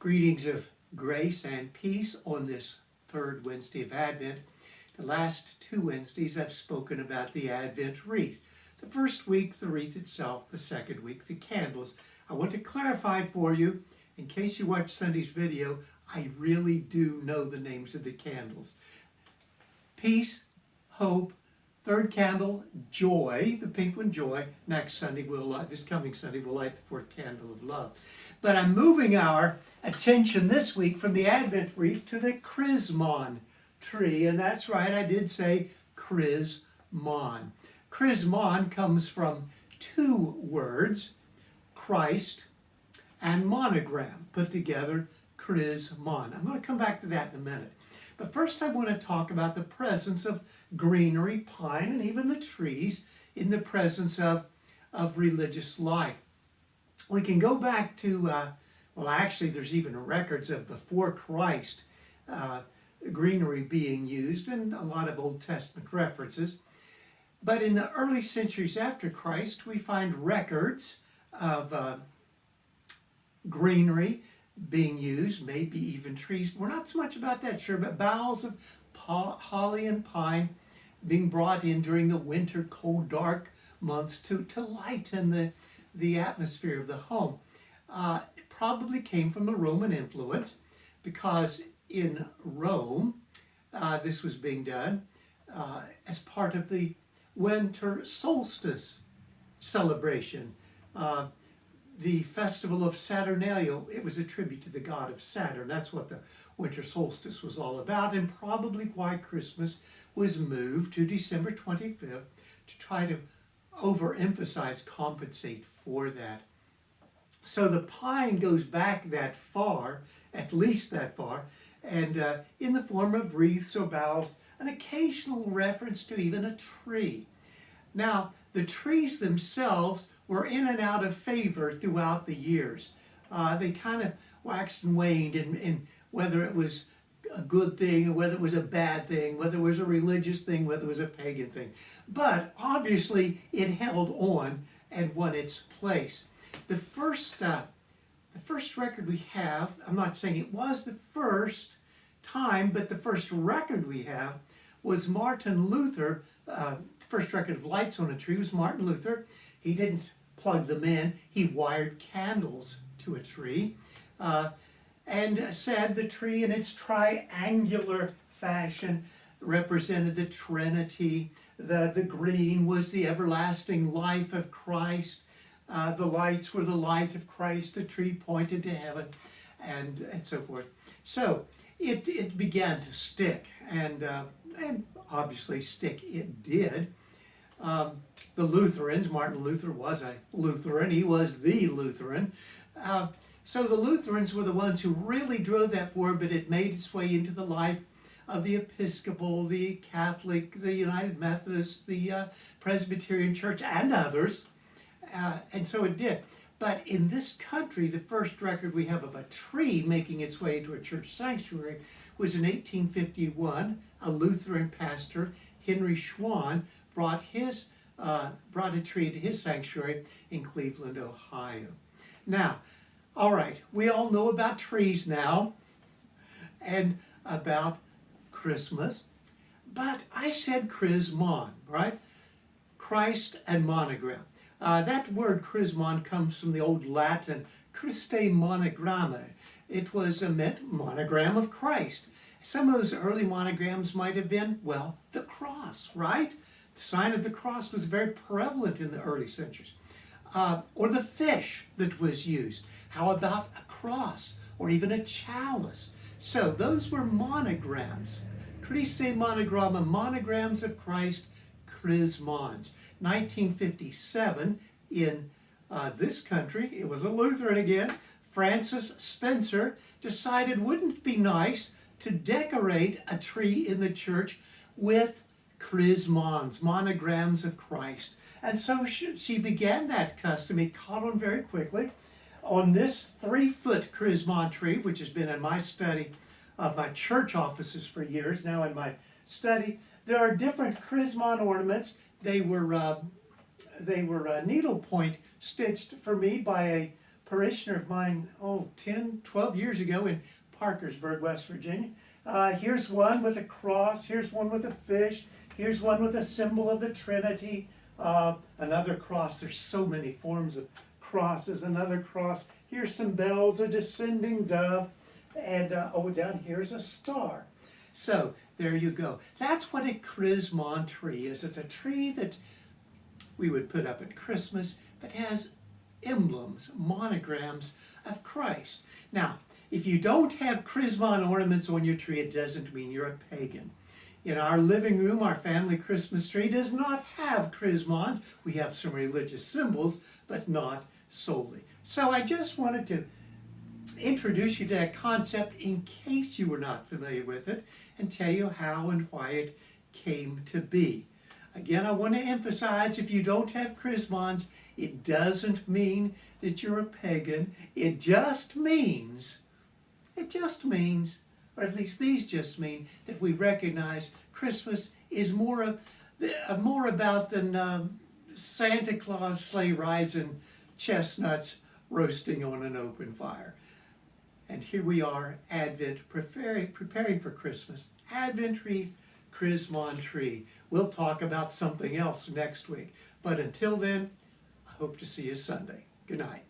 Greetings of grace and peace on this third Wednesday of Advent. The last two Wednesdays I've spoken about the Advent wreath. The first week, the wreath itself. The second week, the candles. I want to clarify for you, in case you watched Sunday's video, I really do know the names of the candles. Peace, hope, third candle, joy, the pink one, joy. Next Sunday, this coming Sunday, we'll light the fourth candle of love. But I'm moving our attention this week from the Advent wreath to the Chrismon tree. And that's right, I did say Chrismon. Chrismon comes from two words, Christ and monogram, put together, Chrismon. I'm going to come back to that in a minute. But first I want to talk about the presence of greenery, pine, and even the trees in the presence of religious life. We can go back to, well actually there's even records of before Christ greenery being used and a lot of Old Testament references. But in the early centuries after Christ we find records of greenery being used, maybe even trees. We're not so much about that, sure, but boughs of holly and pine being brought in during the winter, cold, dark months to lighten the atmosphere of the home. It probably came from the Roman influence because in Rome this was being done as part of the winter solstice celebration. The festival of Saturnalia, it was a tribute to the god of Saturn. That's what the winter solstice was all about, and probably why Christmas was moved to December 25th to try to overemphasize, compensate for that. So the pine goes back that far, at least that far, and in the form of wreaths or boughs, an occasional reference to even a tree. Now, the trees themselves were in and out of favor throughout the years. They kind of waxed and waned in whether it was a good thing or whether it was a bad thing, whether it was a religious thing, whether it was a pagan thing. But obviously it held on and won its place. The first record we have, I'm not saying it was the first time, but the first record we have was Martin Luther. First record of lights on a tree was Martin Luther. He didn't plug them in, he wired candles to a tree and said the tree in its triangular fashion represented the Trinity. The green was the everlasting life of Christ. The lights were the light of Christ. The tree pointed to heaven, and so forth. So it began to stick, and obviously stick it did. The Lutherans, Martin Luther was a Lutheran, he was the Lutheran. So the Lutherans were the ones who really drove that forward, but it made its way into the life of the Episcopal, the Catholic, the United Methodist, the Presbyterian Church, and others. And so it did. But in this country, the first record we have of a tree making its way into a church sanctuary was in 1851. A Lutheran pastor, Henry Schwann, brought a tree into his sanctuary in Cleveland, Ohio. Now, all right, we all know about trees now and about Christmas, but I said Chrismon, right? Christ and monogram. That word Chrismon comes from the old Latin Christe monogramma. It was meant monogram of Christ. Some of those early monograms might have been, well, the cross, right? The sign of the cross was very prevalent in the early centuries. Or the fish that was used. How about a cross or even a chalice? So those were monograms. Christe monogramma, monograms of Christ, Chrismons. 1957 in this country, it was a Lutheran again, Francis Spencer decided wouldn't it be nice to decorate a tree in the church with Chrismons, monograms of Christ. And so she began that custom. It caught on very quickly. On this 3-foot Chrismon tree, which has been in my study of my church offices for years, now in my study, there are different Chrismon ornaments. They were needlepoint stitched for me by a parishioner of mine, 10, 12 years ago in Parkersburg, West Virginia. Here's one with a cross, here's one with a fish, here's one with a symbol of the Trinity, another cross. There's so many forms of crosses, another cross. Here's some bells, a descending dove, and down here's a star. So there you go. That's what a Chrismon tree is. It's a tree that we would put up at Christmas, but has emblems, monograms of Christ. Now, if you don't have Chrismon ornaments on your tree, it doesn't mean you're a pagan. In our living room, our family Christmas tree does not have Chrismons. We have some religious symbols, but not solely. So I just wanted to introduce you to that concept in case you were not familiar with it and tell you how and why it came to be. Again, I want to emphasize, if you don't have Chrismons, it doesn't mean that you're a pagan. It just means, or at least these just mean, that we recognize Christmas is more about than Santa Claus sleigh rides and chestnuts roasting on an open fire. And here we are, Advent, preparing for Christmas. Advent wreath, Chrismon tree. We'll talk about something else next week. But until then, I hope to see you Sunday. Good night.